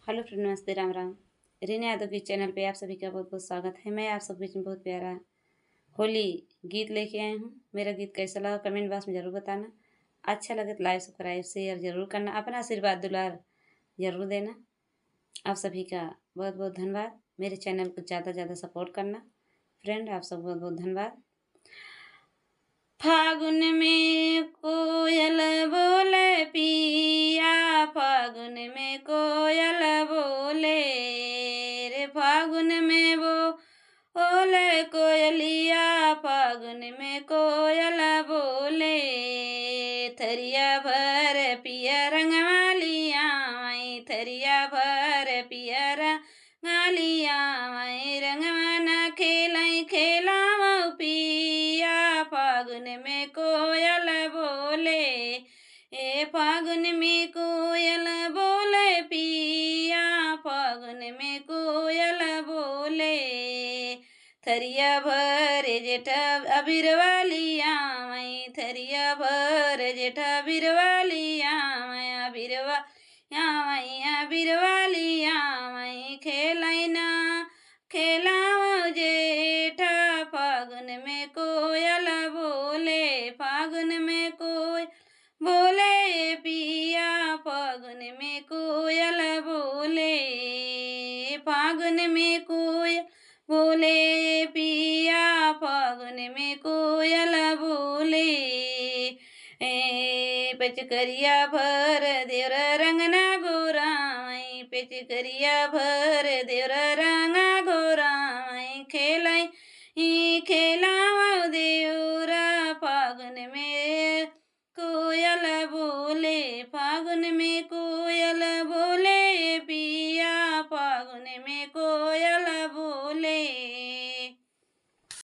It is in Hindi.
हेलो फ्रेंड, नमस्ते, राम राम। रीना यादव की चैनल पे आप सभी का बहुत बहुत स्वागत है। मैं आप सब बीच में बहुत प्यारा होली गीत लेके आई हूँ। मेरा गीत कैसा लगा कमेंट बॉक्स में ज़रूर बताना। अच्छा लगे तो लाइक सब्सक्राइब शेयर ज़रूर करना। अपना आशीर्वाद दुलार ज़रूर देना। आप सभी का बहुत बहुत धन्यवाद। मेरे चैनल को ज़्यादा से ज़्यादा सपोर्ट करना। फ्रेंड, आप सब बहुत बहुत धन्यवाद। फागुन में कोयल बोले पिया, फागुन में कोयल बोले रे, फागुन में वो ओले कोयलिया, फागुन में कोयल बोले। थरिया भर पिया रंगवालिया माई, थरिया भर पिया रंगालिया माई, रंगवाना खेलाई खेलाव पिया, फागुन में कोयल बोले ए, फागुन में कोयल बोले पिया, फागुन में कोयल बोले। थरिया भर जेठा अबीर वालिया मैं, थरिया भर जेठा अबीर वालिया मैं, अबीरवा मैं, अबीर वालिया मैं, खेलैना खेलाव जेठा, फागुन में कोयल बोले, फागुन में कोयल बोले पिया, फागुन में कोयल बोले, फागुन में कोयल बोले पिया, फागुन में कोयल बोले। पेचकरिया भर देवर रंगना गोरा, पेचकरिया भर देवर रंग